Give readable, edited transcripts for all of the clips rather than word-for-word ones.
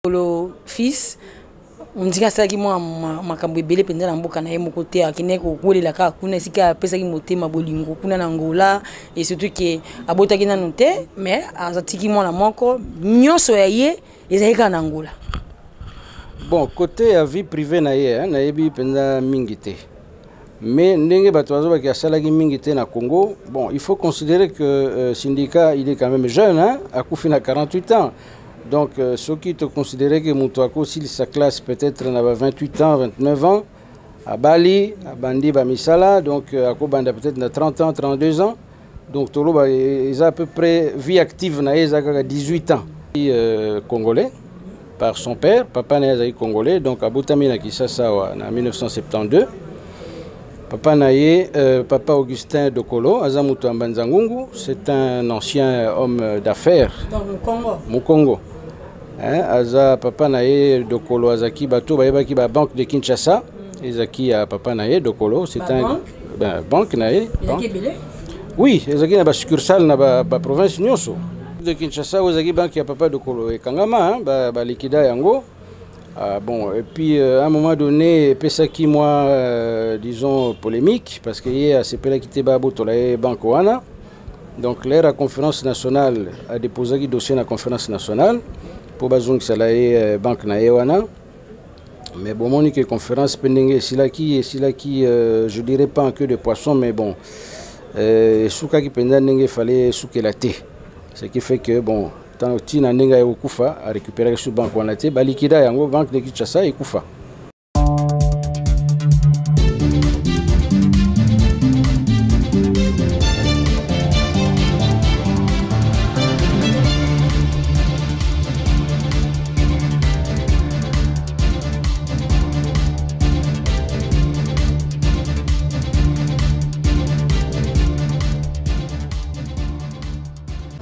Le fils, on dit que ça qui moi ma kambo belé pendant na mboka na ye mokote akine ko kolela ka kuna sika pesa ki motema bolingo kuna na Angola et surtout que abota ki na noté mais azatiki moi na moko nyonso ya ye ezalika na Angola. Bon, côté vie privée na yebi pendant mingité. Mais ndenge bato ba ki asalaki mingité na Congo, bon, il faut considérer que syndicat il est quand même jeune hein, akufi na 48 ans. Donc, ceux qui te considéraient que Moutouako, s'il sa classe peut-être n'avait 28 ans, 29 ans, à Bali, à Bandi, Bamisala, donc à Kobanda peut-être 30 ans, 32 ans. Donc, Tolo, ils ont à peu près vie active, ils ont 18 ans. Congolais, par son père, papa n'est congolais, donc à Boutamina Kisasa en 1972. Papa Augustin Dokolo, Azamutu Ambanzangungu, c'est un ancien homme d'affaires. Dans le Congo. Au Congo. Aza papa nae Dokolo azaki bato bayebaki ba banque de Kinshasa ezaki a papa nae Dokolo c'est un banque nae oui ezaki na ba succursale na ba province nyonso de Kinshasa ezaki banque ya papa Dokolo e kangama ba liquida yango bon et puis à un moment donné pesaki moi disons polémique parce que hier a sepela quitté babo tolae banque wana donc la conférence nationale a déposé un dossier à la conférence nationale pour bazong salaye banque na yewana mais bon monique conférence pendenge sila qui je dirais pas en queue de poisson mais bon souka qui pendenge fallait souker la thé ce qui fait que bon tant tina nenga yokufa a récupérer sur banque wana thé ba liquida yango banque de Kinshasa ekufa.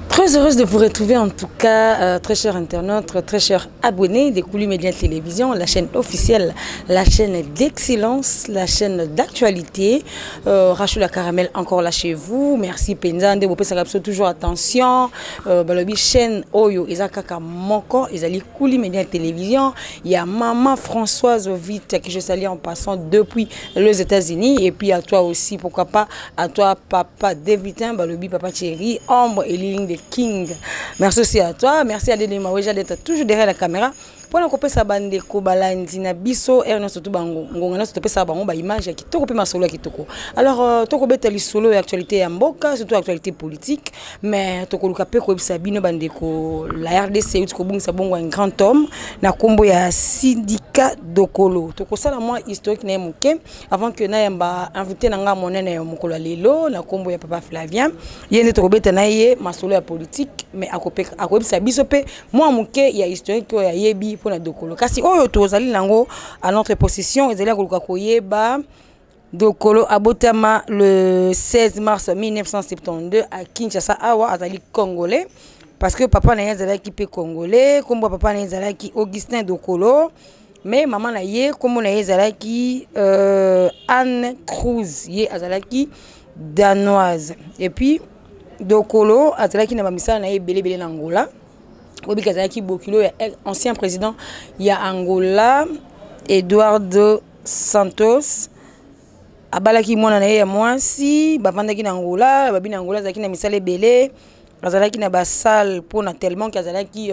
Très heureuse de vous retrouver en tout cas, très chers internautes, très chers abonnés des Kouly Média Télévision, la chaîne officielle, la chaîne d'excellence, la chaîne d'actualité. Rachula Caramel encore là chez vous. Merci Penzande, vous pouvez toujours attention. Balobi chaîne Oyo, Izakaka Moko, Izali Kouly Média Télévision. Il y a maman Françoise Ovite que je salue en passant depuis les États-Unis. Et puis à toi aussi, pourquoi pas, à toi papa Davidin, Balobi papa Thierry, Ombre et Ligne de King. Merci aussi à toi. Merci à Denis Maweja d'être toujours derrière la caméra. Pour nous couper sa bande de Kobalandi na biso et on surtout bango ngona surtout sa bango ba image qui to couper ma solo qui toko. Alors to ko betali solo et actualité ya mboka surtout actualité politique mais to ko luka pe ko bisa bino bande ko la RDC ko bungisa bongo un grand homme na kombo ya syndicat Dokolo. To ko sala moi historique na muke avant que na yamba invité na nga monene ya mokolo lelo na kombo ya papa Flavien. Yende to ko betana ye ma solo ya politique mais akopeka akobisa biso pe moi muke ya historique ya yebi pour la Dokolo. Kasi oyo tozali nango à notre possession ezali akoluka koyeba Dokolo abotama le 16 mars 1972 à Kinshasa awa azali congolais parce que papa na ye azali ki pe congolais kombo papa na ye azali ki Augustin Dokolo mais maman na ye kombo na ye azali ki Anne Cruz ye azali ki danoise et puis Dokolo azali ki na bamisala na ye belé na Angola. Obikazaki Bokilo, ancien président, il y a Angola, Eduardo Santos, Abalaki Monanae ya Mwasi, Bavandaki na Angola, Babina Angola, Zaki na Misale Belé, Azalaki na Basal, pour tellement qu'Azalaki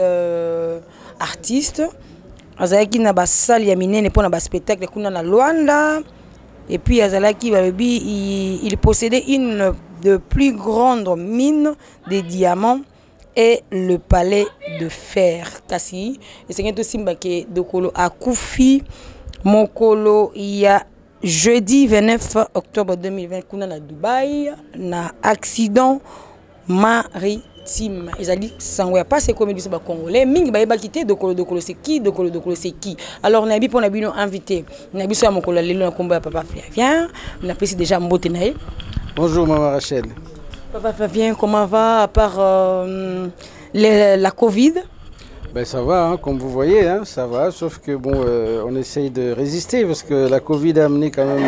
artiste, Azalaki na Basal Yamine, pour na spectacle, Kuna na Luanda, et puis Azalaki Babi, il possédait une de plus grandes mines de diamants et le palais de fer. Kasi et c'est que simba que Dokolo akufi mokolo ya jeudi 29 octobre 2020 kuna na Dubaï na accident maritime. Ils ont dit sangoya pas c'est comme ba congolais mingi ba quitter Dokolo c'est qui Dokolo c'est qui. Alors na bi pour na bino invité na biso ya mokolo lelo na komba papa Flavien na pesi déjà mbote nae. Bonjour maman Rachel. Papa Flavien, comment va à part la Covid? Ben ça va, hein, comme vous voyez, hein, ça va, sauf que bon, on essaye de résister parce que la Covid a amené quand même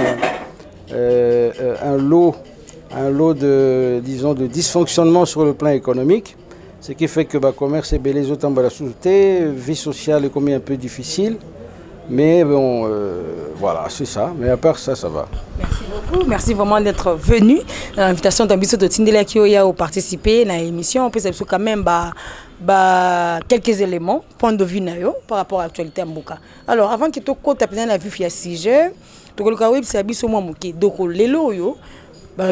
un lot de, disons, de dysfonctionnement sur le plan économique. Ce qui fait que le commerce est bel les autres en bas la vie sociale est comme un peu difficile. Mais bon, voilà, c'est ça. Mais à part ça, ça va. Merci beaucoup. Merci vraiment d'être venu. L'invitation d'Ambiso de Tindela qui a participé à l'émission. On peut savoir quand même quelques éléments, point de vue par rapport à l'actualité à Mboka. Alors, avant que tu aies la vue via 6 heures, tu as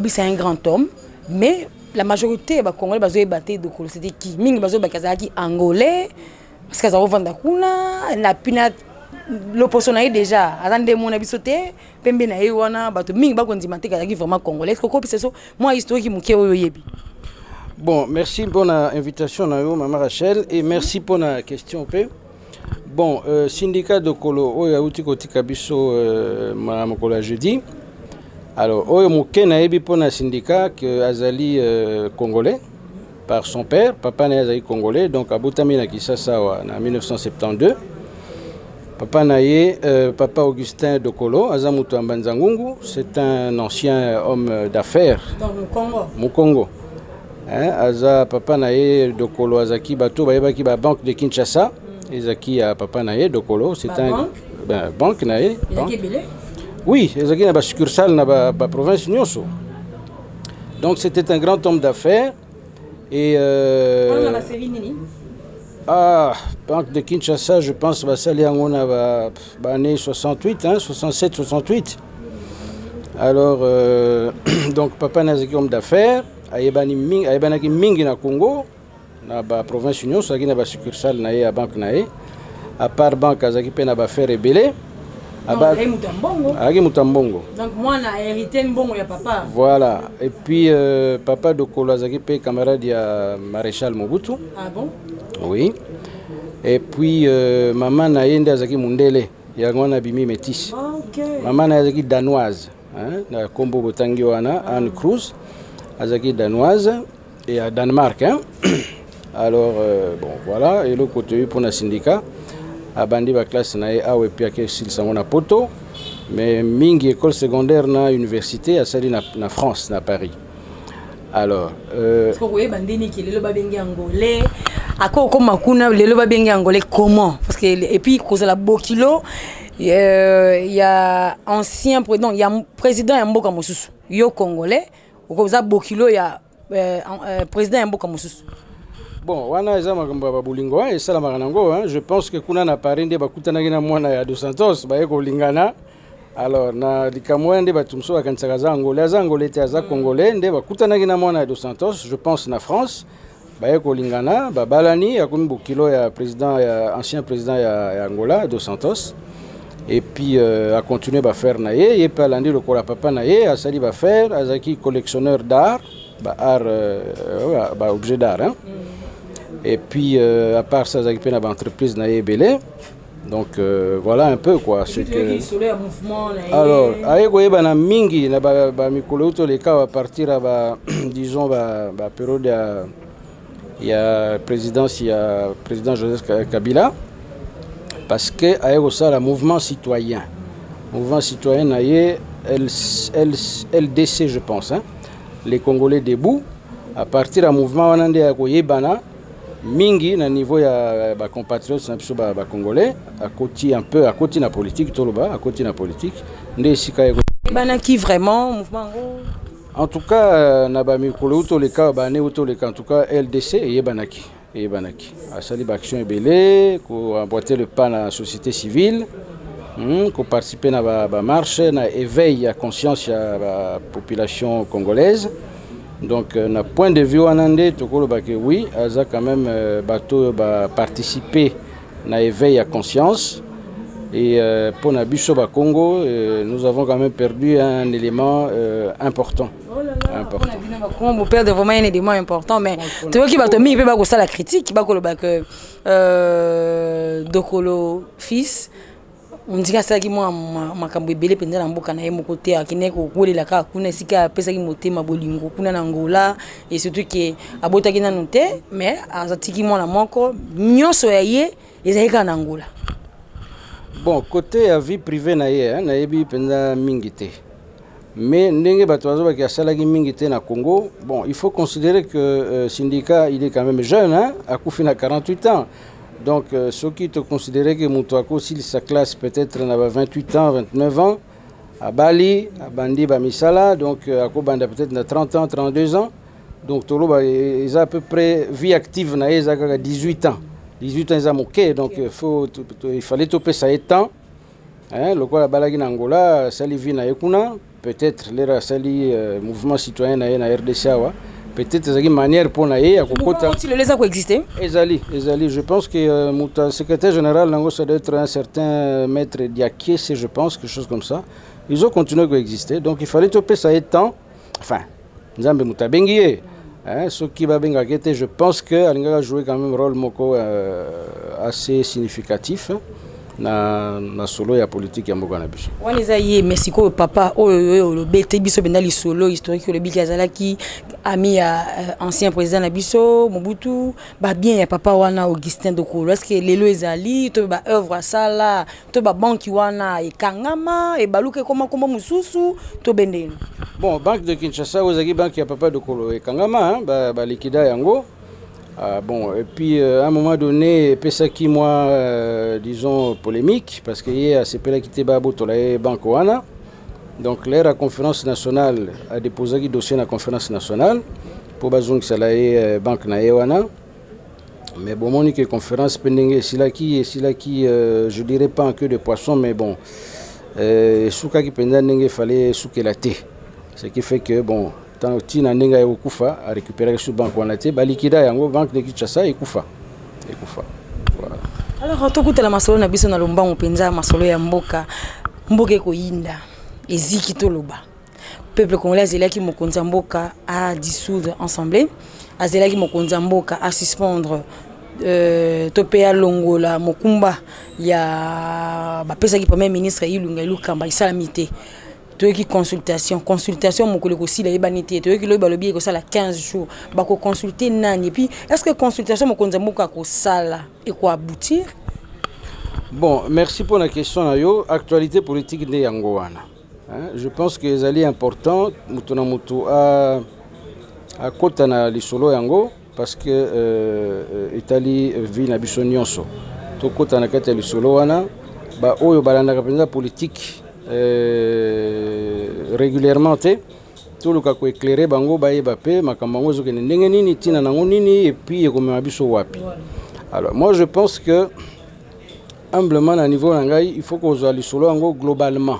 c'est un grand homme, mais la majorité des Congolais ont battu Dokolo. C'était qui? Mingi bazo bakazaki angolais parce qu'ils ont vendu kuna na pinat l'opposition est déjà attendez mon abisoté pembe na yewana bato mingi bakondimante kazaki vraiment congolais. Koko piseso moi historique muke oyo yebi. Bon, merci pour l'invitation Maman Rachel et merci pour la question. Bon, syndicat Dokolo oyo outi kotika biso mokolo jeudi. Alors, oyo muke na yebi pour un syndicat que Azali congolais par son père, papa na Azali congolais, donc à Boutami na Kisasa en 1972. Papa Naye, papa Augustin Dokolo, Azamutu Ambanzangungu, c'est un ancien homme d'affaires. Dans le Congo. Au Congo. Aza papa Naye Dokolo Azaki Bato, Bayebaki ba banque de Kinshasa. Ezaki à papa Naye Dokolo, c'est un banque Naye. Oui, Ezaki na ba succursale na ba province Nyonso. Donc c'était un grand homme d'affaires et banque de Kinshasa, je pense va salir en année 68, 67, 68. Alors donc papa Nazaki homme d'affaires, ayebani mingi na Congo, na ba province Nyonso, Azaki na ba succursale nae à banque nae. À part banque Azaki pe na ba faire rebelle. Mutambongo. Donc moi j'ai hérité mbongo ya papa. Voilà. Et puis papa Dokolo Azaki pe camarade ya maréchal Mobutu. Ah bon? Oui. Et puis maman Naïende Azaki Mundele, Yangwana Bimi Métis. Okay. Maman Azaki danoise, na Kombo Botangiwana, Anne Cruz, Azaki danoise et à Danemark. Alors bon voilà, et le côté pour le syndicat. Abandi ba classe na awe pia ke sil sangona poto mais mingi école secondaire na université à sali na France na Paris. Alors est-ce que vous bandini ki lelo ba bengi angolais ako ko makuna lelo ba bengi angolais comment parce que et puis cause la bokilo il y a ancien président il y a président ya mboka mosusu yo congolais ko za bokilo ya président ya mboka mosusu. Bon, wana eza makambo ba bulingo et ça la maranango je pense que kuna na parinde bakutana na mwana ya Dos Santos ba yeko lingana. Alors na likamwende batumso akansaka za angolais te za congolais nde bakutana na mwana ya Dos Santos, je pense na France ba yeko lingana ba balani akomi bokilo ya président ya ancien président ya Angola Dos Santos et puis a continuer ba faire na ye pe alandi le kola papa na ye asali ba faire azaki collectionneur d'art ba art ba objet d'art Et puis, à part ça, j'ai une entreprise naïe belé. Donc, voilà un peu quoi. C'est que... Alors, avec na mingi, na ba mikolo to les cas à partir à disons ba période il y a présidence, il y a président Joseph Kabila, parce que avec ça le mouvement citoyen naïe, LDC je pense, les Congolais debout, à partir du mouvement on a koyebana. Mingi na niveau ya ba compatriotes na biso ba congolais à côté un peu à côté na politique toloba à côté na politique ndé sika bana qui vraiment mouvement en tout cas na ba mikolo to le ka ba ne to le en tout cas LDC et banaki a sali ba action belé ko emboîter le pas na société civile ko participer na ba marche na éveil à conscience ya la population congolaise. Donc, na point de vue anandé, oui, ça quand même bateau participer à l'éveil à conscience. Et pour Nabiso Congo, nous avons quand même perdu un élément important. Oh là là, important. Vous perdez vraiment un élément important, mais tu vois qu'il va te mettre un peu la critique, que Dokolo fils. On dit que ça qui moi makambo belé pendant na mboka na yemo côté akine ko kolela ka kuna sika pesa ki motema bolingo kuna na Angola et surtout que abota kina noté mais azatiki moi na moko nyonso ya ye ezalika na Angola. Bon côté à vie privée na ye na yebi pendant mingité Mais ndenge batoazo ba kiasalaki mingi te na Congo. Bon, il faut considérer que syndicat il est quand même jeune, hein, a couffé à 48 ans. Donc ceux qui te considéraient que Moutouako si sa classe peut-être n'avait 28 ans, 29 ans à Bali, à Bandi Bamisala, donc à Kobanda peut-être 30 ans, 32 ans. Donc Tolo ils ont à peu près vie active na 18 ans. 18 ans ils ont moqué, donc il fallait toper ça étant. Hein, le quoi balagi na Angola, sali vi na yekuna, peut-être l'era sali mouvement citoyen na RDC wa. Peut-être une manière pour naïe à Kokota. Le les a coexisté. Ezali. Je pense que le secrétaire général Nango ça doit être un certain maître Diaké, je pense quelque chose comme ça. Ils ont continué à coexister. Donc il fallait toper ça étant. Enfin, Nzambe Mouta Benguié. Hein, ce qui va bien gagner, je pense que Alinga a joué quand même un rôle moko assez significatif. Na solo ya politique ya mboka na biso. Waneza ye Mexico papa le bete biso benda li solo historique le bikazalaki ami ya ancien président na biso Mobutu ba bien ya papa wana Augustin Dokolo est-ce que lelo ezali to ba œuvre sala to ba banki wana ekangama e baluke koma mususu to bendeni. Bon, banque de Kinshasa ozaki banque ya papa Dokolo ekangama ba likida yango. Bon, et puis à un moment donné, ça qui moi, disons, polémique, parce qu'il y a ces pays qui étaient babou, la banque Oana. Donc, la conférence nationale a déposé un dossier dans la conférence nationale pour que ça la banque Oana. Mais bon, mon conférence pending, c'est là qui, je dirais pas en queue de poisson, mais bon, souka qui pendant il fallait souker la thé. Ce qui fait que bon. Tant que tu n'as pas à récupérer sur banque on a été liquida yango banque de Kinshasa et kufa. Voilà. Alors tout la masolo na biso na lomba mpenza masolo ya mboka ko yinda eziki to loba. Peuple congolais zelaki mokonza mboka à dissoudre ensemble, azelaki mokonza mboka à suspendre topea longola mokumba ya ba pesa ki premier ministre Ilunga Lukamba isalamité. Qui consultation mon collègue aussi la banité qui le balobi ko sala 15 jours ba ko consulter nani et puis est-ce que consultation mon konzamboka ko sala et quoi aboutir. Bon, merci pour la question nayo actualité politique de Yangoana. Je pense que les alliés importants mutuna mutu à kota na lisolo yango parce que Italie vit na biso nyonso to kota na kata lisolo wana ba oyo balanda ka politique régulièrement tout le cas éclairé bango baeba pe makambango zo kene ndenge nini tina nango nini et puis comme biso wapi. Alors moi je pense que humblement à niveau nangai il faut qu'on soit solo yango globalement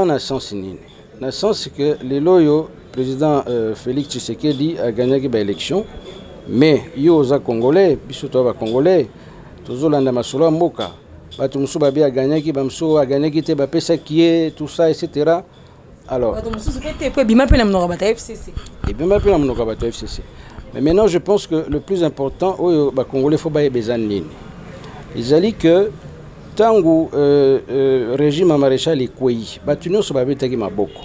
na sens nini na sens que les loyo président Félix Tshisekedi a gagné ba élection mais yo za congolais biso to ba congolais tozolanda masolo mboka. Batumsu babi a gagné qui bamso a gagné qui te bapesa qui est tout ça etc. Alors mais maintenant je pense que le plus important au Congolais faut ba bezan nini. Ils allaient que tangu régime maréchal Ikwei batunyo so babeta ki maboko.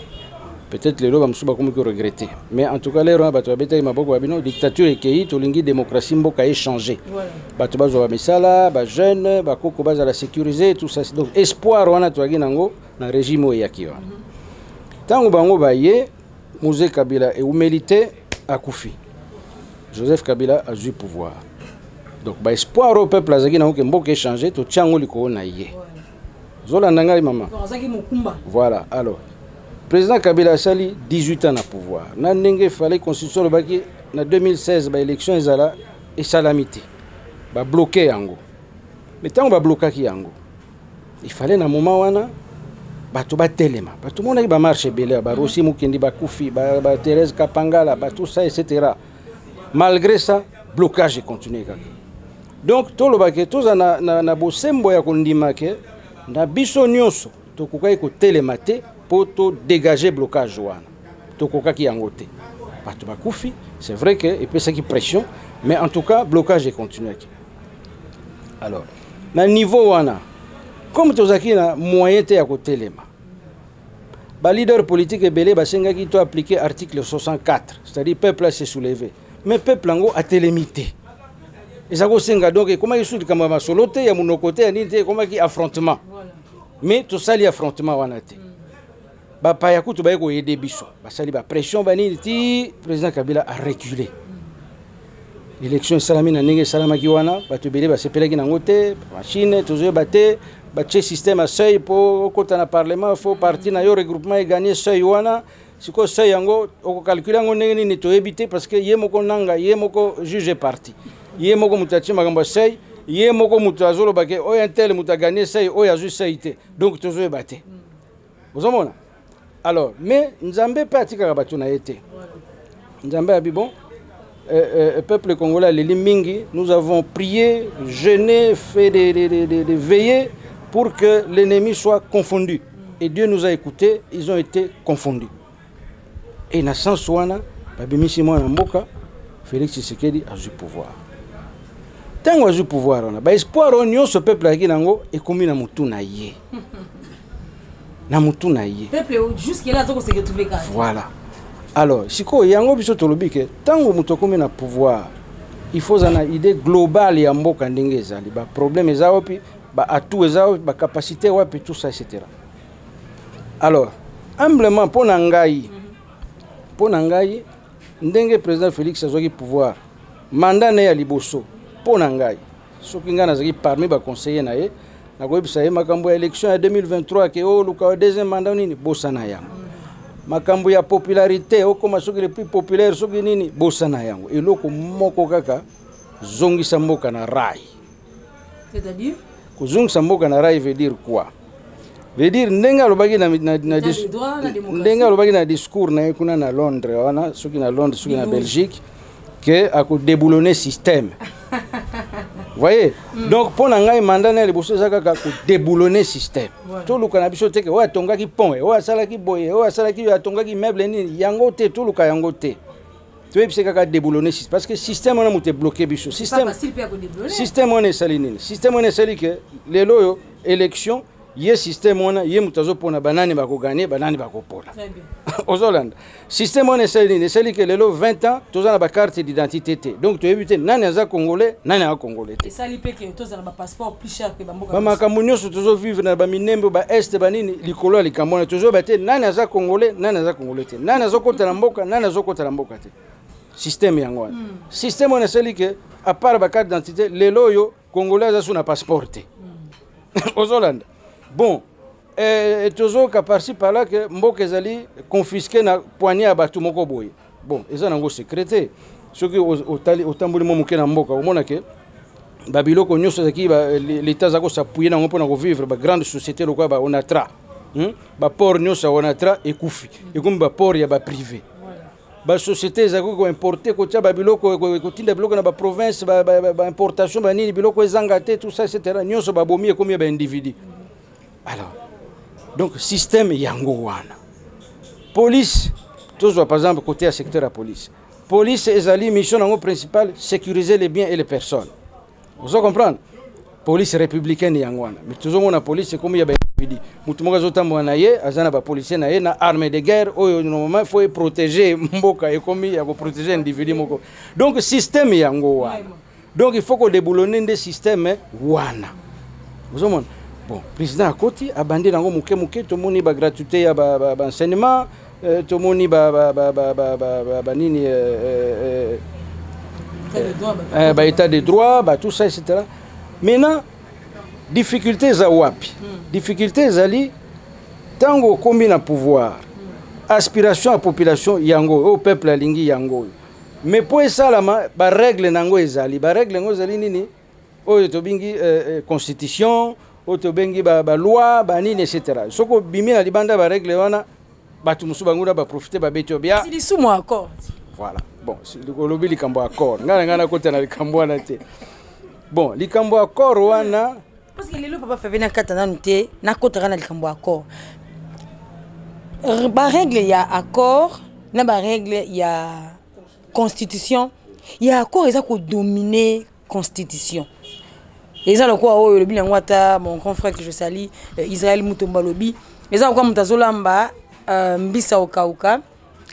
Peut-être les lois bamso ba comme que regretter. Mais en tout cas les rois batu babeta ki maboko babino dictature ekei tolingi démocratie mboka échanger. Batu bazo ba misala ba jeune ba koko baza la sécuriser tout ça donc espoir wana toagi nango na régime oyaki wana. Tangu bango baye Mouze Kabila et humilité a koufi. Joseph Kabila a eu pouvoir. Donc ba espoir au peuple azaki nango ke mboka échanger to tiango liko na ye. Zola nanga maman. Voilà alors président Kabila a sali 18 ans na pouvoir. Na ndenge fallait constitution le baki na 2016 ba élection ezala et salamité. Ba bloquer yango. Mais tant ba bloquer ki yango. Il fallait na moment wana bato ba telema. Bato mona ba marche belé ba Rossi Mukendi ba Koufi ba Thérèse Kapangala ba tout ça etc. Malgré ça blocage continue kaka. Donc tout le baki tous na bosembo ya kondima ke na biso nyonso to kokai ko telemate pour dégager le blocage. C'est vrai qu'il y a une pression, mais en tout cas, le blocage est continué. Alors, à niveau comme tu as moyen de côté les leader politique et belé qui doit appliquer l'article 64, c'est-à-dire le peuple s'est soulevé. Mais le peuple a été limité. Et ça donc comment il souhaite comme soloté, il y a mon côté, comment il affrontement. Mais tout ça, il y a affrontement. bapaya kutu baye ko aider biso basali ba pression banini ti président Kabila a reculé élection salami na ndenge salamaki wana bato bele basepelaki nango te machine tozo baté batie système à seuil pour kota na parlement faut parti na yo regroupement et gagner seuil wana siko seuil yango oko calculer yango ndenge nini to éviter parce que ye moko nanga ye moko juge parti ye moko mutachi makambo seuil ye moko mutu azolo bake o intel muta gagner seuil o ya juste seuil te donc tozo baté vous omona alors mais nzambe pa tika bato na été nzambe abi bon peuple congolais les mingi nous avons prié jeûné fait des veillées pour que l'ennemi soit confondu et Dieu nous a écoutés ils ont été confondus et na sens wana babimisi mwana mboka Félix Tshisekedi a eu pouvoir tango a eu pouvoir on ba espoir on ce peuple aki nango ekomi na mutu na ye na mutu na ye peuple jusque là zoko se retrouver quand voilà alors siko yango biso tolobi ke tango mutu komi na pouvoir il faut una idée globale ya mboka ndenge ezali ba problème ezao pi ba atu ezao ba capacité wapi tout ça etc. Alors humblement pona ngai ndenge président Félix azwaki pouvoir mandat na ya liboso pona ngai soki ngana azaki parmi ba conseiller na ye na koyebisa ye makambo ya élection ya 2023 ke o luka deuxième mandat nini bosana yango makambo ya popularité okoma soki le plus populaire soki nini bosana yango eloko moko kaka zongisa mboka na rai. C'est-à-dire kuzongisa mboka na rai veut dire quoi? Veut dire ndenga lobaki na discours na kuna na Londres wana soki na Londres soki na Belgique que a ko déboulonner système. Voyez donc pour ngai mandat na liboso zaka ko déboulonner système to luka na biso teke wa tongaki pont wa sala ki boye wa sala ki atongaki meuble ni yango te to luka yango te to epse kaka déboulonner système parce que système on a muté bloqué biso système on est salinine système on est sali que les loyo élection ye système on a ye mutazo pona banani bako gagner banani bako pona aux Hollande système on est salinine c'est que les lo 20 ans tous na ba carte d'identité te donc to éviter nani aza congolais nani a congolais et ça li pe que tous na ba passeport plus cher que ba mboka ba makambo so tozo vivre na ba minembo ba est banini likolo likambo na tozo bate nani aza congolais nani aza congolais te nani aza kota na mboka nani aza kota na mboka te système yango système on est celui que à part ba carte d'identité les loyo congolais aza sous na passeport te aux Hollande bon et toujours qu'à par-ci par-là que mboka ezali confisqué na poignée à batu moko boye bon eza nango secrété soki otamboli mo moke na mboka omona ke babiloko nyonso zaki l'état zako s'appuyer nango pona ko vivre ba grande société lokwa ba onatra ba port nyonso onatra ekufi ekombi ba port ya ba privé ba société zako ko importer ko tia babiloko ko tinda biloko na ba province ba importation ba nini biloko ezanga te tout ça etc. nyonso ba bomi ekomi ba individu. Alors donc système yango wana police toujours par exemple côté à secteur à police ezali mission nango principale sécuriser les biens et les personnes vous comprenez police républicaine yango wana mais toujours on a police comme ya ba individu mutu moko zotambo na ye azana ba policier na ye na armée de guerre oyo normalement faut protéger mboka et comme ya ko protéger individu moko donc système yango wana donc il faut qu'on déboulonne des systèmes wana vous comprenez. Bon, président Akoti a bandé dans le muke tout le monde ba gratuité ya ba enseignement tout le monde ba nini ba état de droit ba tout ça etc. Maintenant difficulté za wapi difficulté zali tango kombi na pouvoir aspiration à population yango au peuple alingi yango mais pour ça la ba règle nango ezali ba règle nango ezali nini oyo to bingi constitution oto bengi ba loi ba nini etc. Soko bimi na libanda ba règle wana batu musu bangura ba profiter ba beto bia si sumo accord voilà bon le lobby likambo accord ngana kota na likambo wana te bon likambo accord wana parce que lelo papa fait venir katana nte na kota na likambo accord ba règle ya accord na ba règle ya constitution ya accord eza ko dominer constitution. Et ça le quoi oh le bilan wata mon confrère que je salue Israël Mutomba lobi et ça quoi mutazolamba mbisa okauka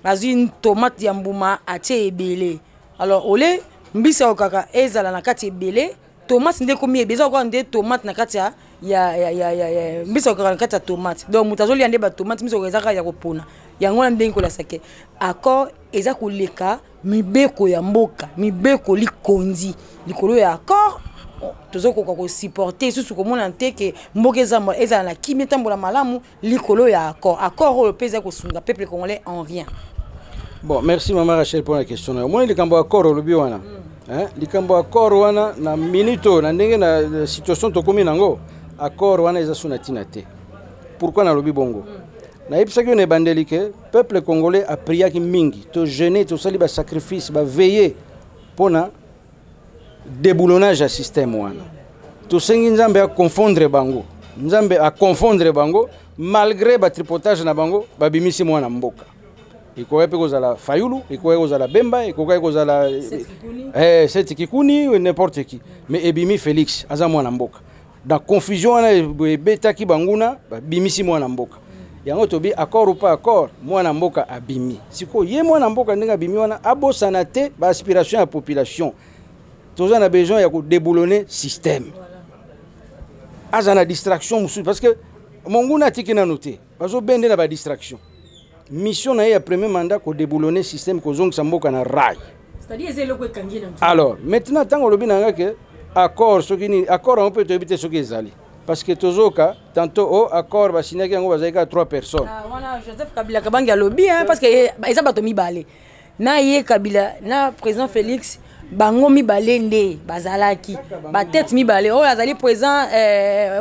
azu une tomate ya mbuma atie ebele alors ole mbisa okaka ezala na kati ebele tomate ndé komi besoin encore ndé tomate na kati ya biso ko na kati ya tomate donc mutazoli ndé ba tomate miso ezaka ya kopona yango na ndenge kola sake accord eza koleka mibeko ya mboka mibeko likonzi likolo ya accord tozokoka ko supporter susu komona nteke mboka eza na kimi tambola malamu likolo ya accord oyo peza ko sunga peuple congolais en rien. Bon, merci Maman Rachel pour la question. Moi le kambo accord au lobi wana. Hein? Le kambo accord wana na minute na ndenge na situation to komi nango. Accord wana eza suna tinate. Pourquoi na lobi bongo? Na yebisa que ne bandelike peuple congolais a prié ki mingi to jeûner to sali ba sacrifice ba veiller pona déboulonnage à système wana. To sengi nzambe a confondre bango. Nzambe a confondre bango malgré ba tripotage na bango ba bimisi mwana mboka. Il faut que la Fayulu, il faut que la Bemba, il faut que la Seti Kikuni ou n'importe qui. Mais Ebimi Félix, Azamou Namboka. Dans confusion, Beta Kibanguna, Bimisi Mouanamboka. Yango tobi accord ou pas accord, Mouanamboka a Bimi. Si quoi, yé Mouanamboka n'a Bimi, on a abo sanate, aspiration à la population. Tous on a besoin de déboulonner le système. Azana distraction, parce que Monguna Tikina noté, parce que Bende n'a pas distraction. Mission na premier mandat ko déboulonner système ko zong samboka na rail. C'est-à-dire zelo ko kangina. Alors, maintenant tant lobi nanga que accord sokini accord on peut éviter ce qui zali parce que tozoka tantôt au accord ba signé yango bazaika 3 personnes. Ah wana Joseph Kabila kabanga lobi hein parce que eza bato mibale. Na ye Kabila na président Félix bango mibale nde bazalaki ba tête mibale o azali président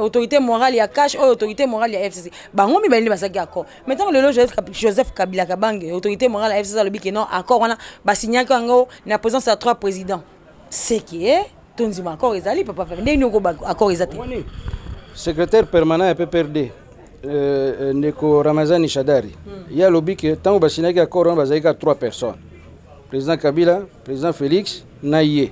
autorité morale ya cash o autorité morale ya FCC bango mibale basaki accord maintenant le Joseph Kabila kabange autorité morale ya FCC lobi que non accord wana ba signé kango na présence à 3 présidents c'est qui est tonzima accord ezali papa faire ndeni ko accord ezate secrétaire permanent à PPRD Neko Ramazani Shadari il y a lobi que tant ba signé accord on bazalika 3 personnes président Kabila président Félix naïe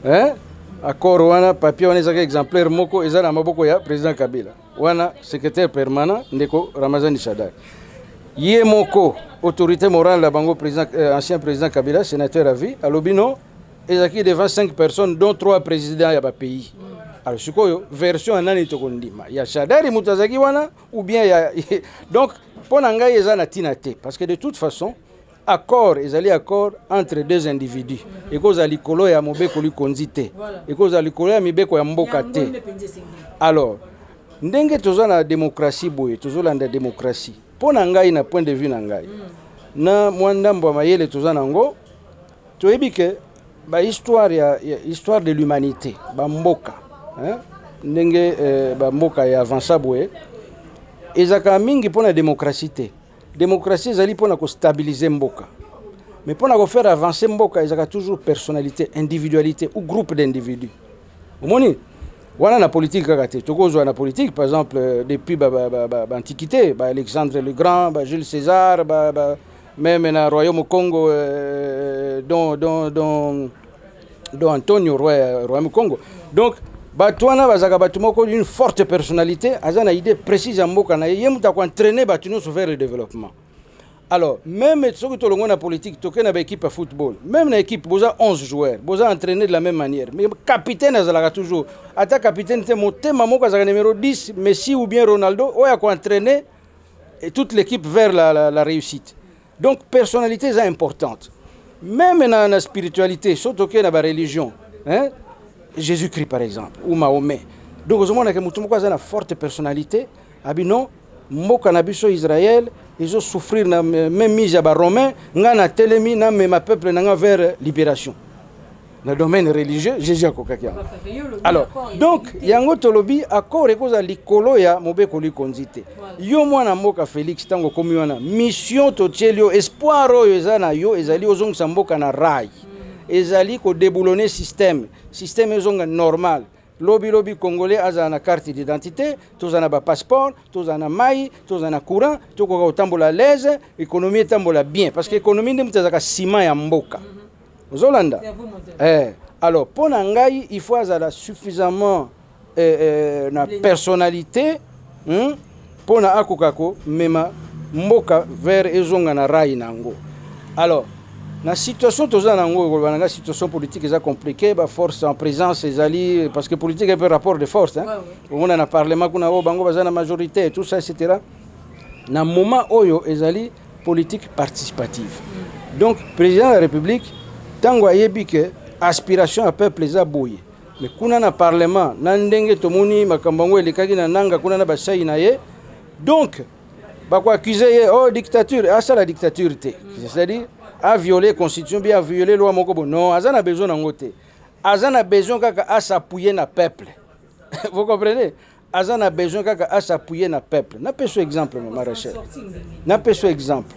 hein accord wana papier wana ezaka exemplaire moko eza na maboko ya président Kabila wana secrétaire permanent ndeko Ramazani Shadari ye moko autorité morale la bango président ancien président Kabila sénateur à vie alobino ezaki devant 5 personnes dont 3 présidents ya ba pays alors sikoyo version anani tokondima ya Shadari mutazaki wana ou bien ya donc pona ngai eza na tinate parce que de toute façon accord ezali accord entre deux individus ekozala likolo ya mobeko likonzi te ekozala likolo ya mibeko ya mboka te alors ndenge toza na démocratie boye tozolanda démocratie pona ngai na point de vue na ngai na mwandambo ya mayele toza nango toyebi ke ba histoire ya histoire de l'humanité ba mboka hein ndenge ba mboka ya avança boye ezaka mingi pona démocratie te démocratie ezali pona ko stabiliser mboka mais pona ko faire avancer mboka ezaka toujours personnalité individualité ou groupe d'individus omoni wana na politique kaka te tokozwa na politique par exemple depuis antiquité Alexandre le Grand Jules César même na royaume Congo dont Antonio royaume Congo donc Batouana bazaka batumoko d'une forte personnalité, azana idée précise en mboka na yemuta ko entraîner batuno vers le développement. Alors, même si tu as une politique, tu as une équipe de football, même une équipe, vous avez 11 joueurs, vous avez entraîné de la même manière. Mais le capitaine, azala toujours. Ata capitaine, c'est mon thème, numéro 10, Messi ou bien Ronaldo, ou a entraîné toute l'équipe vers la réussite. Donc, personnalité est importante. Même dans la spiritualité, surtout dans la religion, hein? Jésus-Christ par exemple, ou Mahomet. Donc, vous avez une forte personnalité. Non, mboka na biso Israël, ils ont souffrir na même mise à Romain, ngana telemi na même peuple na vers libération. Dans le domaine religieux, Jésus a kokakia. Alors, donc, yango tolobi accord ekoza likolo ya mobeko likonzite. Yo mwana mboka Félix tango komi wana mission to tchelio espoir oyo ezana yo ezali ozongisa mboka na rai. Ezali ko déboulonner système ezonga normal. Lobby congolais a une carte d'identité, tous ont un passeport, tous ont un maille, tous ont un courant, tous ont un l'aise, l'économie est bien. Parce que l'économie est un ciment et un mboka. Vous avez alors, pour Nangaï, il faut avoir suffisamment de personnalité pour na mema mboka vers ezonga na rai nango. Alors, La situation la situation politique est compliquée, la force en présence est alliée, parce que politique est un rapport de force. Hein? On a un parlement, on a la majorité, tout ça, etc. Dans le moment où ils alliés politique participative. Donc, le président de la République, tant que l'aspiration à peuple est abouillée. Mais quand on a un parlement, on a donc, on accuser oh dictature, ça la dictature. C'est-à-dire, à violer la constitution, bien à violer la loi. Non, Azan a besoin d'un côté. Azan a besoin de s'appuyer sur le peuple. Vous comprenez? Azan a besoin de s'appuyer sur le peuple. N'a pas ce exemple, ma Rachel. N'a pas ce exemple.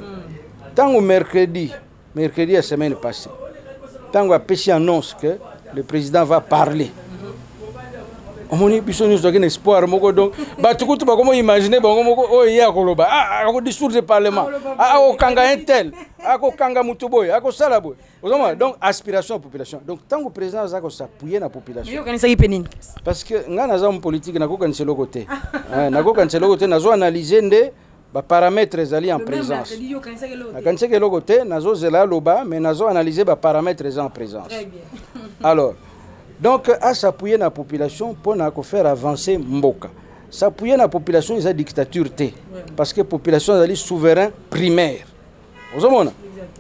Tant que mercredi la semaine passée, tant qu'on a annonce que le président va parler. On a un espoir. Donc, comment imaginer que dissoudre le Parlement, donc, aspiration à la population. Donc, tant que le président va s'appuyer sur la population. Parce que nous avons une politique, nous avons analysé les paramètres en présence. Nous avons analysé les paramètres en présence. Alors, donc, à s'appuyer sur la population pour faire avancer Mboka. S'appuyer sur la population, c'est la dictature. Parce que la population est souverain primaire.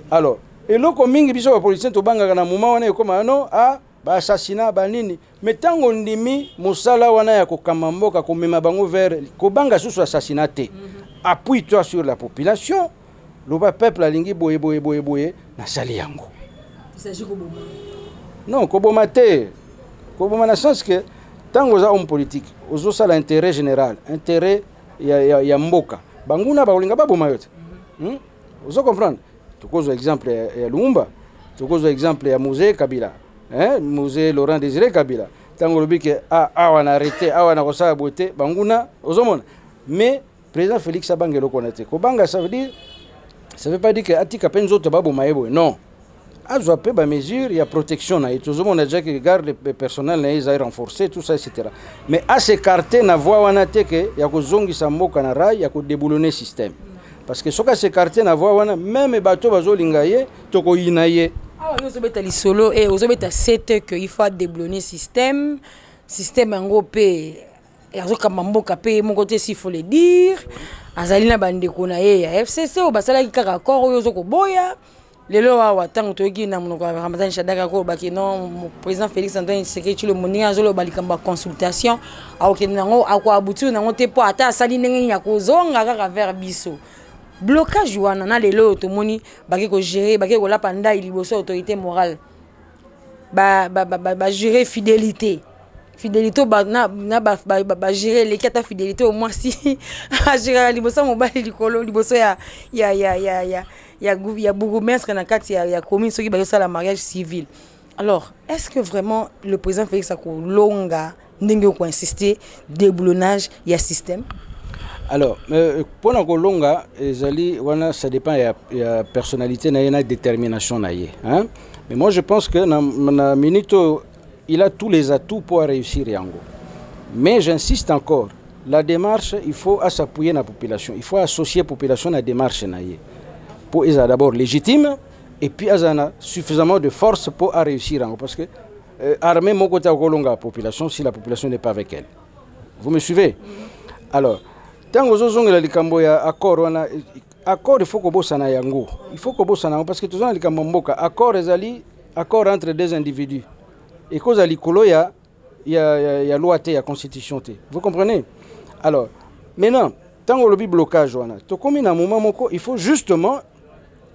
Alors, et là, comme les politiciens sont en moment où assassinat, mais tant qu'on dit que Moussala wana ko kamamboka ko mema bango vers ko banga sous assassinat. Appuie-toi sur la population. Le peuple a lingi boye na sali yango. Il s'agit ko boma. Non, ko boma te. Ko boma na sens que tant que homme politique, ozo ça l'intérêt général, intérêt ya mboka. Banguna ba olinga ba boma yote. Ozo comprendre. Tukozo exemple ya Lumumba, tukozo exemple ya musée Kabila. Musée Laurent Désiré Kabila. Tant que le but que on a arrêté, on a reçu la beauté, banguna, osomona. Mais président Félix Abange le connaît. Kobanga ça veut pas dire que atika penzo to babo maebo. Non. Azo pe ba mesure, il y a protection na tout le monde a déjà que garde le personnel na ils a renforcé tout ça etc. Mais à s'écarter na voix wana te que ya ko zongisa mboka na rail ya ko déboulonner système. Parce que soka s'écarter na voix wana même bateau bazo lingaye to ko inaye. Vous avez les solo et vous avez 7 qu'il faut déblonner système en gros et mon côté s'il faut le dire azalina bande kona ya FCC au basala ki kaka akord oyo zoko boya lelo wa tango toki na monoko Ramazan Shadaka ko baki non président Félix Antoine Tshisekedi le moninga zolo balikamba consultation aokenango akwa abutu nango te po ata asali ndenge ya kozonga kaka vers biso. Blocage wana na lelo to moni baki ko gérer baki ko la panda liboso autorité morale ba gérer fidélité ba gérer les quatre fidélité au moins si a gérer liboso mobali likolo liboso ya bourgmestre na kati ya commune soki ba ça la mariage civil. Alors est-ce que vraiment le président Félix a ko longa ndenge ko insister déboulonnage ya système? Alors, pour la Colonga, ça dépend de la personnalité et de la détermination. Hein? Mais moi, je pense que Minito, il a tous les atouts pour réussir Yango. Mais j'insiste encore, la démarche, il faut s'appuyer sur la population. Il faut associer la population à la démarche. Pour être d'abord légitime et puis avoir suffisamment de force pour réussir Yango. Parce que armer mon côté à Colonga, la population, si la population n'est pas avec elle. Vous me suivez? Alors, tant que accord, il faut que bossa na yango. Il faut que bossa na parce que tous les kamboka accord accord entre deux individus. Et cause à l'icolo il y a loi il y a constitution. Vous comprenez? Alors maintenant tant que le blocage to comme un moment moko il faut justement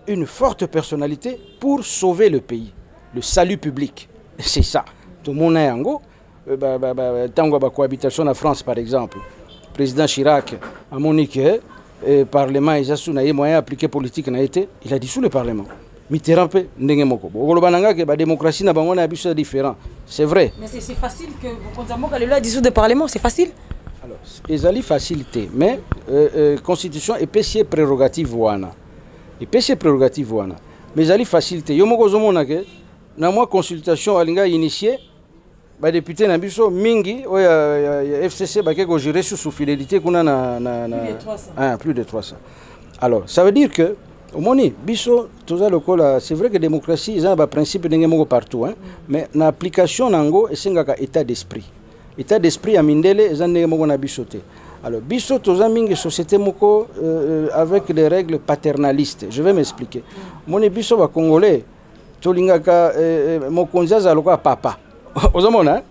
une forte personnalité pour sauver le pays, le salut public. C'est ça. Tout le monde a yango tant que cohabitation en France par exemple. Président Chirac a moniqué le Parlement, il a moyen d'appliquer politique, il a dissous le Parlement. Mitterrand peut n'engemoko. La démocratie n'a pas de différent. C'est vrai. Mais c'est facile que vous dissous le Parlement, c'est facile. Alors, c'est facilité, mais constitution est péché prérogative wana. Et péché prérogative wana. Mais c'est facilité. Yo moko zomona que na moi consultation alinga initiée. Les députés Nabiso Mingi, FCC, qui ont géré sous fidélité, plus de 300. Alors, ça veut dire que Omoni, biso, c'est vrai que la démocratie, il y a un principe de partout, hein? Mais l'application nango, c'est un état d'esprit. État d'esprit à Mindele, il y a un bisoté. Alors, biso, tous les sociétés moko avec des règles paternalistes. Je vais m'expliquer. Mon biso va congolais, tolingaka mokonza zaloka papa. Ozamona,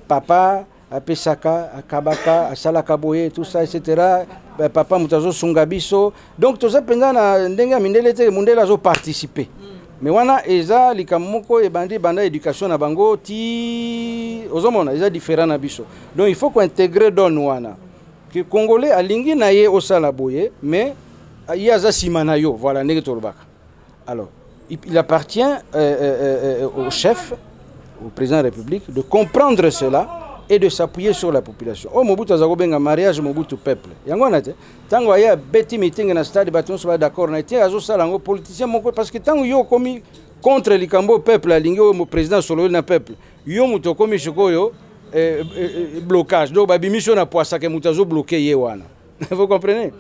papa, apesaka, akabaka, asalaka boye, tout ça, etc. Papa mutazo sunga biso. Donc tout ça pendant na ndenga mindele te mundela zo participer. Mais wana eza likamoko e bandi banda éducation na bango ti ozomona eza différent na biso. Donc il faut qu'on intégrer don wana. Que Congolais alingi na ye osala boye, mais yaza simana yo, voilà ndenge tolobaka. Alors, il appartient au chef, au président de la République de comprendre cela et de s'appuyer sur la population. Oh, Mobutu azagobenga mariage Mobutu peuple. Yango na te. Tango aya beti meeting na stade baton so d'accord na te azo sala ngo politicien moko parce que tango yo komi contre likambo peuple alingi o président solo na peuple. Yo muto komi shikoyo blocage. Donc ba bimission na poisa ke muto azo bloquer ye wana. Vous comprenez?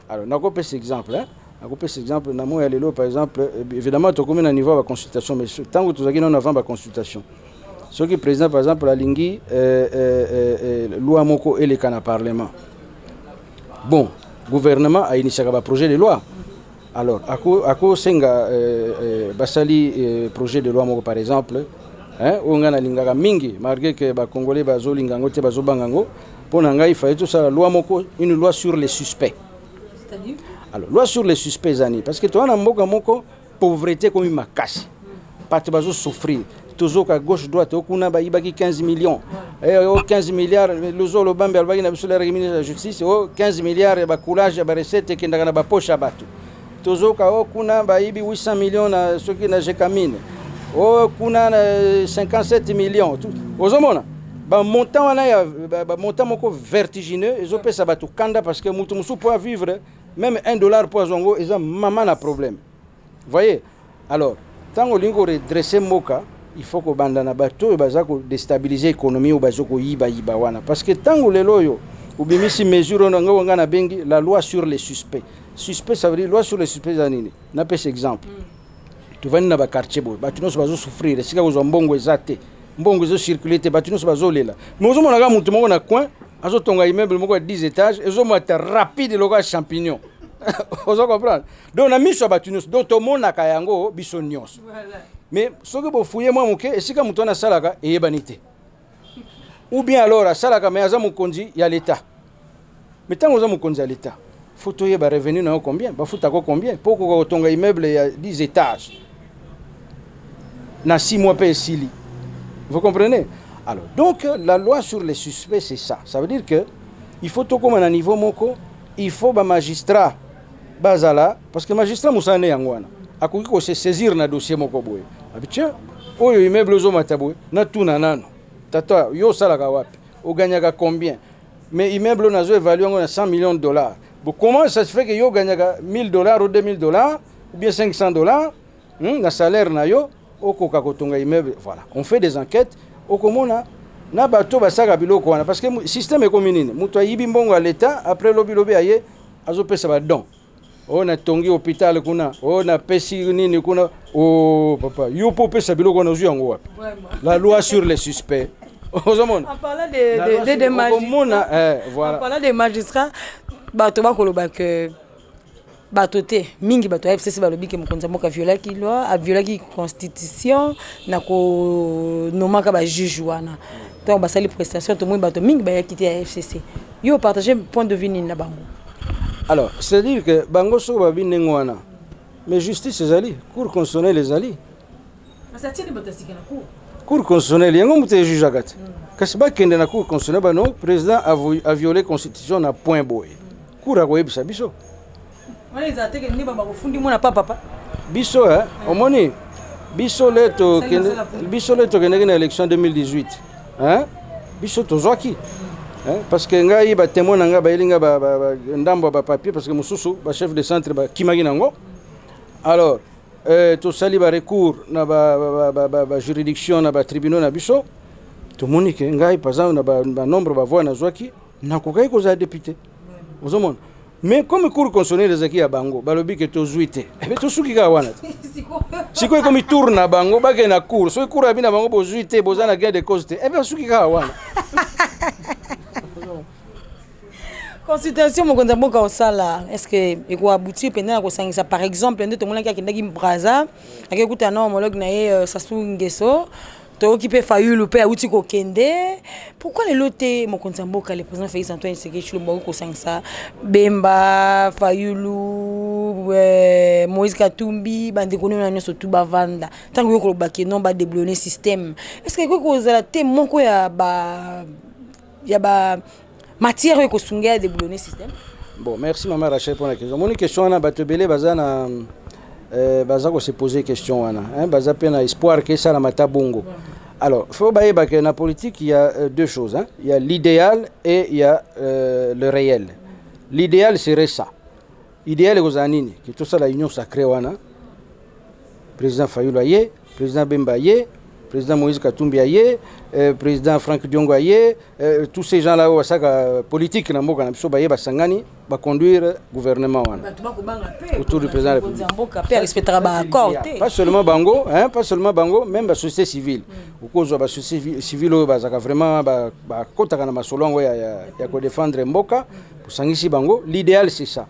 Alors, na ko pe cet exemple hein. Na ko pe cet exemple na mo ya lelo par exemple évidemment to komi na niveau ba consultation mais tango to zaki non avant ba consultation. Ce qui est président, par exemple, la Lingui, loi moko et le Cana Parlement. Bon, gouvernement a initié un projet de loi. Alors, à quoi senga basali projet de loi moko par exemple, hein, on a linga mingi, malgré que les Congolais bazo lingango te bazo bangango, pour nanga il fallait tout ça la loi moko, une loi sur les suspects. C'est-à-dire? Alors, loi sur les suspects zani, parce que toi na mboka moko pauvreté comme une macasse, pas te bazo souffrir. Toujours à gauche droite okuna ba ibaki 15 millions et 15 milliards le zo lo bambe albaki na bisula régimen de la justice 15 milliards ba coulage ba recette ki ndaka na ba poche batu toujours ka okuna ba ibi 800 millions na soki na jekamine okuna 57 millions ozomona ba montant wana ya ba montant moko vertigineux ezo pesa batu kanda parce que mutu musu pour vivre même $1 pour zongo eza maman na problème voyez alors tango lingo redresser moka il faut que bandana bato bazako déstabiliser l'économie ou bazoko yiba wana parce que tango lelo yo ubimisi mesure nga na bengi la loi sur les suspects. Suspect ça veut dire loi sur les suspects zanini. Na pese exemple. Tu vas na ba quartier bo batu no bazo souffrir sika ko mbongo ezate. Mbongo zo circuler te batu no bazo lela. Mais ozo mona ga mutu moko na coin azo tonga immeuble moko 10 étages ezo mota rapide loka champignon. Ozo comprendre. Donc na miso batu no donc to mona ka yango biso nyos. Voilà. Mais ce que vous fouillez moi moké et si comme toi na salaka et yebanité ou bien alors à salaka mais aza mukonzi ya l'état mais tant oza mukonzi ya l'état faut to yeba revenu na combien ba futa ko combien pour ko tonga immeuble ya 10 étages na 6 mois paye sili vous comprenez alors donc la loi sur les suspects c'est ça veut dire que il faut to comme à niveau moko il faut ba magistrat bazala parce que magistrat musane yangwana akoki ko se saisir na dossier moko boye abitia oyo immeuble zo mataboye na tuna nano tata yo salaka wapi o gagnaka combien mais immeuble nazo évalué na $100 millions. Bon comment ça se fait que yo gagnaka $1000 ou $2000 ou bien $500 na salaire na yo okoka kotonga immeuble voilà on fait des enquêtes okomona na bato basaka biloko wana parce que système est comme nini muto yibi mbongo à l'état après lobi aye azo pesa ba don on a tongi hôpital kuna on a pesi nini kuna oh papa yo po pesa biloko na zuyango wapi la loi sur les suspects en parlant des magistrats voilà en parlant des magistrats bato bakoloba que bato te mingi bato FCC balobi ke mokonza moka violaki loi a violaki constitution na ko nomaka ba juge wana donc basali prestation to mo bato mingi ba yakiti ya FCC yo partager point de vue ni na bango. Alors, c'est-à-dire que bango so babi nengwana. Mais justice ezali, cour constitutionnelle ezali. Ça tient de batasika na cour. Cour constitutionnelle yango muté juge agate. Kasi ba kende na cour constitutionnelle bano président a violé constitution na point boy. Cour a koyebisa biso. Wala ezate ke ndi baba kofundi mona papa. Biso omoni biso leto kende na élection 2018. Hein? Biso tozwaki. Parce que ngai ba témoin nga ba elinga ba ndambo ba papier parce que mususu ba chef de centre ba kimagi nango alors to sali ba recours na ba juridiction na ba tribunal na biso to monique ngai par exemple na ba nombre ba voix na zwaki na ko kai ko za député ozomon Mais comme cour constitutionnel ezaki ya bango balobi ke tozwi te ebe tosuki kaka wana sikoyo ekomi tour na bango bakende na cour soki cour abi na bango bozwi te boza na gain de cause te ebe basuki kaka wana. Consultation mokonzi ya mboka osala est-ce que ekoaboutir pendant kosangisa par exemple nde tomonaki akendaki Braza akekuta na homologue na ye Sassou Nguesso toyoki mpe Fayulu mpe auti kokende pourquoi lelo te mokonzi ya mboka le président Félix Antoine Tshisekedi Tshilombo kosangisa Bemba Fayulu Moïse Katumbi bandeko na nyonso tu bavanda ntango yo kolobaki non ba déblonner système est-ce que kozala te moko ya ba matière que sunga a déblonné système. Bon, merci maman Rachel pour la question. Mon question ana batebele bazana bazako se poser question ana hein baza pena espoir que ça la mata bongo. Alors, faut bailler que na politique il y a deux choses hein. Il y a l'idéal et il y a le réel. L'idéal serait ça. Idéal kozanini que tout ça la union sacrée wana. Président Fayulu aye, président Bemba aye, président Moïse Katumbi aye, président Franck Diongo aye, tous ces gens là au saka politique na mboka na biso baye basangani ba conduire gouvernement wana autour du président de la République. Pas seulement bango, hein, pas seulement bango, même la société civile. Au cause de la société civile bazaka vraiment ba kotaka na masolongo ya ko défendre mboka pour sangisi bango, l'idéal c'est ça.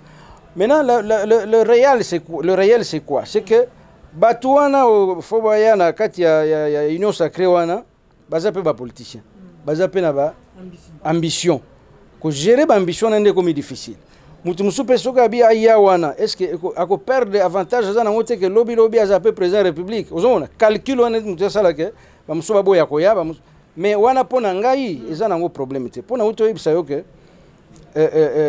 Maintenant le réel c'est quoi? C'est que Batouana au Foboya na kati ya union sacrée wana baza pe ba politicien baza pe na ba ambition ko gérer ba ambition nande comme difficile mutu musupe soka bi aya wana est-ce que ako perdre avantage za na ngote que lobby aza pe président république ozona calcul wana mutu sala ke ba musuba boya ko ya ba mais wana pona ngai eza na ngo problème te pona uto ibisa yo que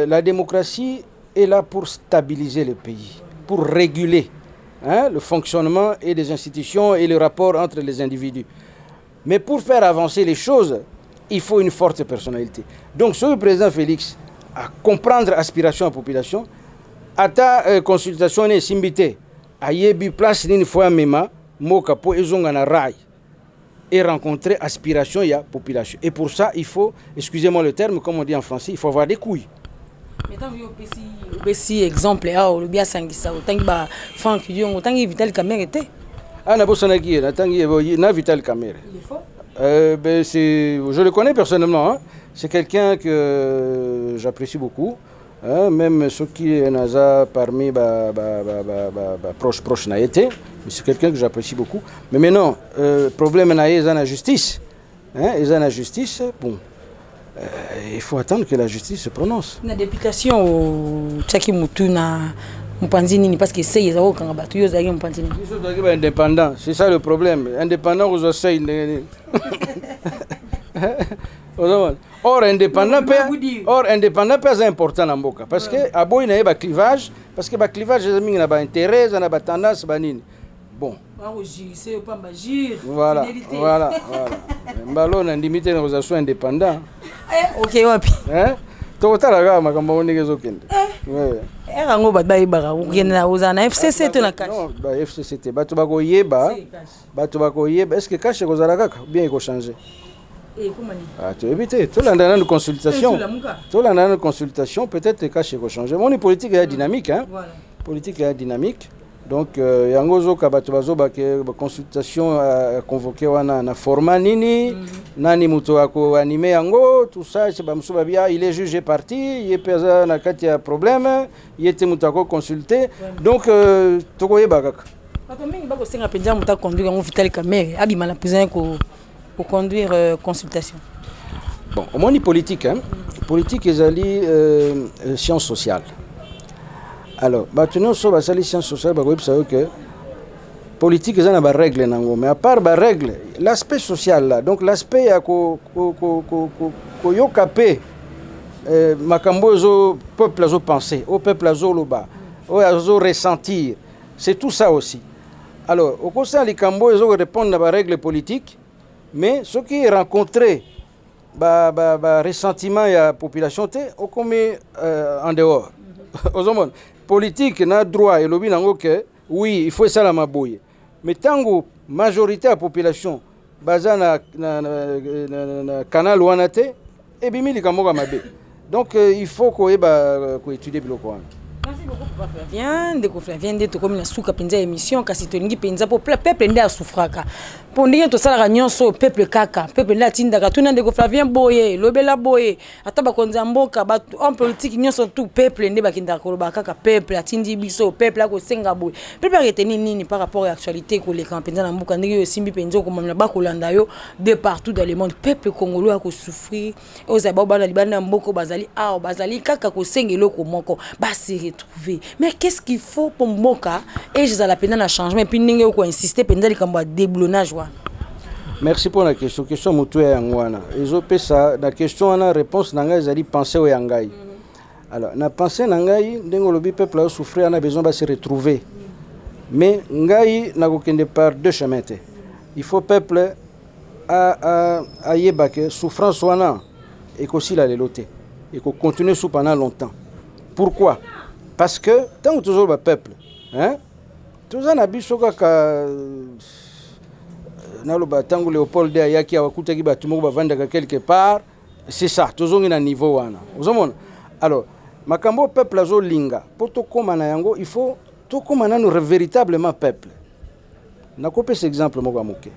la démocratie est là pour stabiliser le pays pour réguler hein, le fonctionnement et des institutions et le rapport entre les individus. Mais pour faire avancer les choses, il faut une forte personnalité. Donc, ce président Félix, à comprendre l'aspiration de la population, à ta consultation et simbité, à yebi place d'une fois même, moka po ezongana rai, et rencontrer aspiration et population. Et pour ça, il faut, excusez-moi le terme, comme on dit en français, il faut avoir des couilles. Mais tant que vous exemple, le bien sangisa, tant que Franck Diongo, tant que Vital Kamerhe était. Ah, na bossanaki, na Vital Kamerhe. Il est fort. Je le connais personnellement. Hein. C'est quelqu'un que j'apprécie beaucoup. Hein. Même ceux qui sont parmi proches n'a été. Mais c'est quelqu'un que j'apprécie beaucoup. Mais maintenant, le problème est la justice. Hein. La justice, bon. Il faut attendre que la justice se prononce. La députation au Tchaki Mutuna Mpanzini parce que c'est les autres qui ont battu les Mpanzini. Ils sont indépendants, c'est ça le problème. Indépendants aux Osseilles. Or indépendant pas important en Boka parce que à Boy n'a pas clivage parce que le clivage est mis na intérêt, na ba tendance banine. Bon. Voilà. Mbalo na limité na osation indépendant. OK wapi. Hein? Tokotala ga makambo ndenge zokende. Rango badai bara ukena uzana FCC to na cash. Non, ba FCC te bato bako yeba. Est-ce que cash kozala kaka bien iko changer? Et comment ni? Ah, tu éviter. Tout l'année de consultation. Tout l'année de consultation peut-être cash iko changer. Mon politique est dynamique hein. Voilà. Politique est dynamique. Donc, yangozo kabatubazo bake consultation convoqué wana na format nini nani muto ako animé yango tout ça c'est ba musuba bia il est jugé parti il pesa na kati ya problème il était muto ako consulter donc tokoye bakaka bato mingi bako senga penja muta conduire ngo Vital Kamerhe abima la président ko conduire consultation. Bon au moins ni politique hein politique ezali science sociale. Alors, maintenant, sur la science sociale, que politique, il y a des règles, mais à part les règles, l'aspect social, là, donc l'aspect que le peuple a pensé, au peuple a ressentir, c'est tout ça aussi. Alors, au conseil, les Cambo, ils répondent à des règles politiques, mais ce qui est rencontré, ressentiment de la population, on commet en dehors. Politique n'a droit et lobby nango que oui il faut ça la maboye mais tango majorité de la population baza na canal wanate et bimi likambo mabe Donc il faut qu'on étudie le coin. Merci beaucoup Papa Flavien, de Flavien de comme na souka penza émission kasi to ngi penza pour peuple nda souffraka. Pour ndenge to sala nyonso peuple kaka, peuple nda tindaka tuna de Flavien boye, lobela boye, ata ba konza mboka ba en politique nyonso tout peuple nde bakinda ko ba kaka peuple atindi biso, peuple ako senga boye. Peuple retenir nini par rapport à l'actualité ko le penza na mboka ndenge yo simbi penza ko mamna ba kolanda yo de partout dans le monde. Peuple congolais ako souffrir, ozaba ba na libanda mboko bazali bazali kaka ko sengelo ko moko basi trouver. Mais qu'est-ce qu'il faut pour Mboka et je la peine à changement et puis n'engue ko insister pendant les combats déblonnage. Merci pour la question. Question mutué yangwana. Ils ont fait ça. La question a réponse nanga ils allaient penser au yangai. Alors na pensé nangai ndengo lobi peuple a souffrir, on a besoin de se retrouver. Mais ngai na kokende par deux chemins. Il faut peuple a yebake souffrance wana et qu'aussi la leloté et qu'on continue sous pendant longtemps. Pourquoi? Parce que tant que toujours le peuple, hein, toujours on a biso kaka na lo batangu Léopold de Ayaki awakuta ki batumo ba vanda quelque part, c'est ça, toujours on a niveau wana. Vous voyez? Alors, makambo peuple azo linga, pour to komana yango, il faut to komana nous véritablement peuple. Na kopé cet exemple moko moke.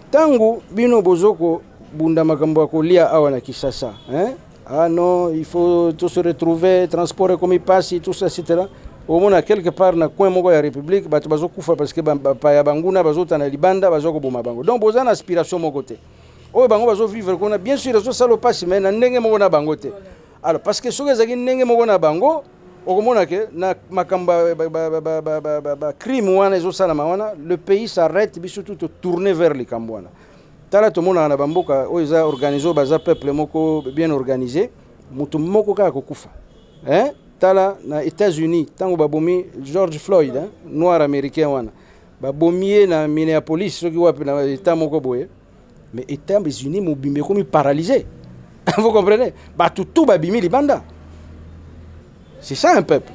Tangu bino bozoko bunda makambo akolia awa na Kinshasa, hein? Ah non, il faut tout se retrouver, transport comme il passe, tout ça, etc. Au moins, quelque part, dans le coin de la République, parce que les Banguna, les Libanda, les Bango. Donc, vous avez une aspiration de mon côté. Oh, Bango, vous vivre, bien sûr, ça ne passe pas, mais vous avez une Bango. Alors, parce que si vous avez une Bango, le pays s'arrête, surtout tourner vers les Cambouana. Tala to mona na bamboka oza organisé baza peuple moko bien organisé mutu moko ka kokufa hein tala na États-Unis tango babomi George Floyd hein noir américain wana babomié na Minneapolis soki wapi na état moko boye mais États-Unis mobimbe comme paralysé vous comprenez ba tout babimi libanda c'est ça un peuple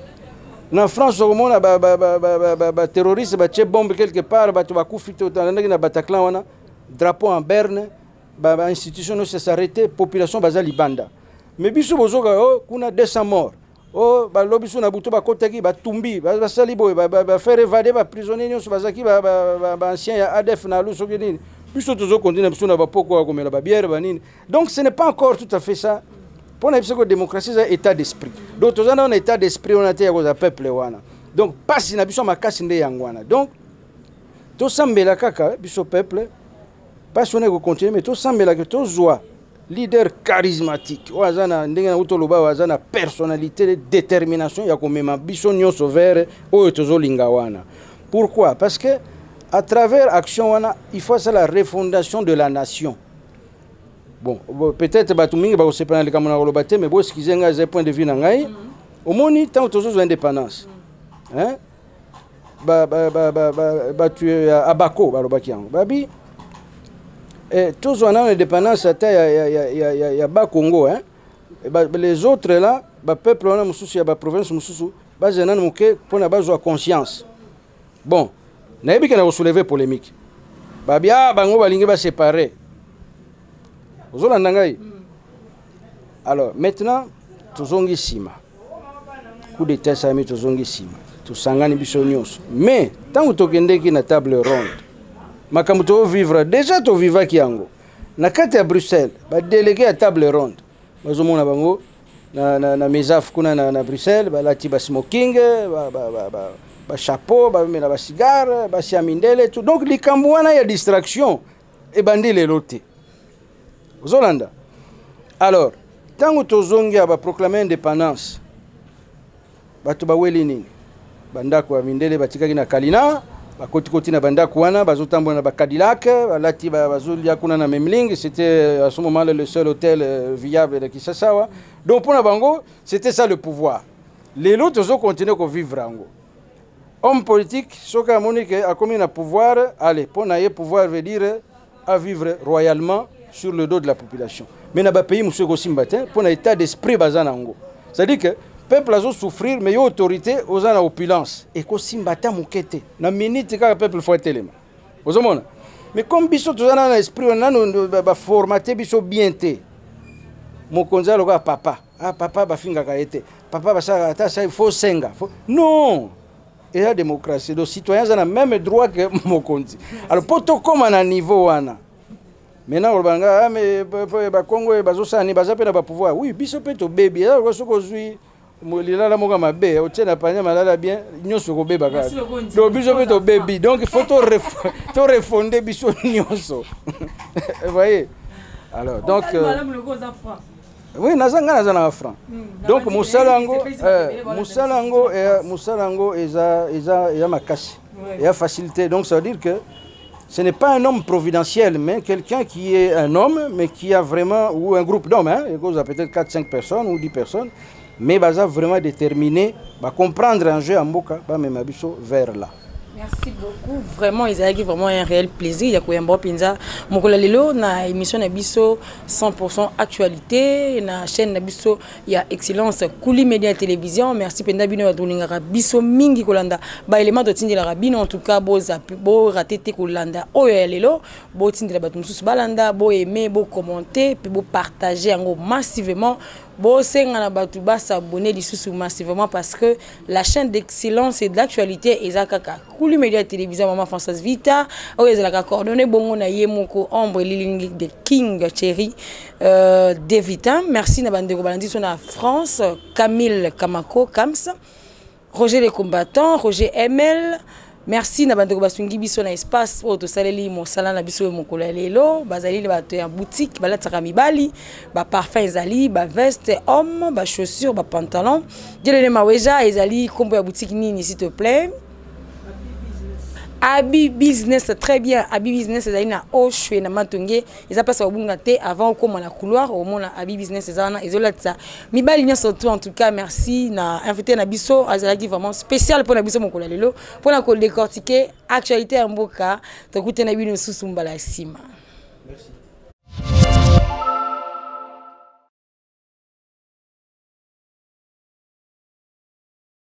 na France au monde ba terroriste ba tche bombe quelque part ba tu bakufi to na Bataclan wana drapeau en berne, institution ne s'est arrêtée, population bazali banda. Mais biso bozoka kuna 200 morts. Oh ba lobiso na buto ba kotaki ba tumbi ba sali boy ba faire évader ba prisonniers nyonso bazaki ba ancien ya ADF na luso nini. Biso tozo continuer biso na ba poko komela ba bière ba nini. Donc ce n'est pas encore tout à fait ça. Pour la démocratie c'est état d'esprit. Donc tozo na un état d'esprit on a été à peuple wana. Donc passe na biso makasi nde yangwana. Donc to sambela kaka biso peuple pas sonner que continuer mais tout semble que tout joie leader charismatique wazana ndenge utoloba wazana personnalité détermination ya komema biso nyonso vers oyo tozolinga wana. Pourquoi? Parce que à travers action wana il faut ça la refondation de la nation. Bon peut-être batu mingi ba osepana lika mona koloba te mais bo skizenga ze point de vue na ngai au moni tant tozo indépendance hein tu abako balobaki yango babi tous on a une indépendance à bas Congo, hein. Les autres là, le peuple on a mususu ya province mususu, bazana muke pour na bazo conscience. Bon, na yebi kana soulever polémique. Babia bango balingi ba séparer. Ozolanda ngai. Alors maintenant tozongi sima. Coup d'état sami tozongi sima. Tosangani biso nyonso. Mais tant que tokendeki na table ronde makambo to vivre déjà to viva kiango na kati ya Bruxelles ba délégué à table ronde bazomona bango na mesaf kuna na Bruxelles ba lati ba smoking ba chapeau ba mena ba cigare ba siamindele tout donc likambo wana ya distraction et bandi le loté Zolanda. Alors tango tozongi ba proclamer indépendance bato ba weli nini bandako ya mindele batikaki na Kalina bakoti na banda kuana bazotambola na Cadillac balati bazolia kuna na Memling, c'était à ce moment le seul hôtel viable de Kinshasa. Donc pour na bango c'était ça le pouvoir. Les autres ont continué à vivre ango. Homme politique soka monique a commis na pouvoir, allez pour na pouvoir veut dire à vivre royalement sur le dos de la population. Mais na ba pays monsieur Gosimbatin pour na état d'esprit bazana ango. C'est-à-dire que peuple a souffrir mais autorité aux en opulence et ko simbata mukete na minute ka peuple faut telema ozomona mais comme biso tous na esprit on a ba formaté biso bien té mokonza loka papa ah papa bafinga ka été papa basa ça il faut senga non. Et la démocratie, les citoyens ont le même droit que Mokonzi. Alors, pour tout comme à un niveau, maintenant, on va mais Congo et Bazosani, Bazapé n'a pas pouvoir. Oui, bisopé to baby. Alors, on se construit. Molila la moga mabe, o tient la panya malala bien, nyonso ko beba ka. Donc bisopé to baby. Donc il faut to refonder biso nyonso. Vous voyez? Alors, donc oui, nazanga na franc. Donc musalango eza makasi. Il y a facilité. Donc ça veut dire que ce n'est pas un homme providentiel, mais quelqu'un qui est un homme, mais qui a vraiment, ou un groupe d'hommes, hein, il y a peut-être 4-5 personnes ou 10 personnes, mais ils sont vraiment déterminés à comprendre un jeu en Mboka, vers là. Merci beaucoup. Vraiment, il y a vraiment un réel plaisir. Il y a quoi un bon pinza. Mokola lelo na émission na biso 100% actualité na chaîne na biso il y a excellence Kuli Média Télévision. Merci penda bino wa dolinga biso mingi kolanda. Ba élément de tindela rabino en tout cas bo raté te kolanda. Oyo ya lelo bo tindela batu mususu balanda bo aimer bo commenter puis bo partager ngo massivement. Bon, c'est un s'abonner massivement parce que la chaîne d'excellence et d'actualité est Kaka Kuli Média Télévision Maman Françoise Vita. Oh, ils ont coordonné bon na yemoko ombre lilingi de King Cherry Devita. Merci na bande Robalandi sur la France, Camille Kamako Kams, Roger les combattants, Roger ML. Merci na bande basungi biso na espace pour to saleli mo sala na biso mo kolalelo bazali ba to en boutique balataka mibali ba parfum ezali ba veste homme ba chaussures ba pantalon jelene maweja ezali kombo ya boutique nini s'il te plaît. Abi Business, très bien. Abi Business, c'est na Oshwe na Matongé. Ils a passé au Bungate avant comme la couloir au monde Abi Business, c'est ça. Ils ont là ça. Mi bali surtout en tout cas merci na invité na biso azalaki vraiment spécial pour na biso mon kolalelo pour na ko décortiquer actualité en Mboka. T'écoutez na bino susumbala sima. Merci.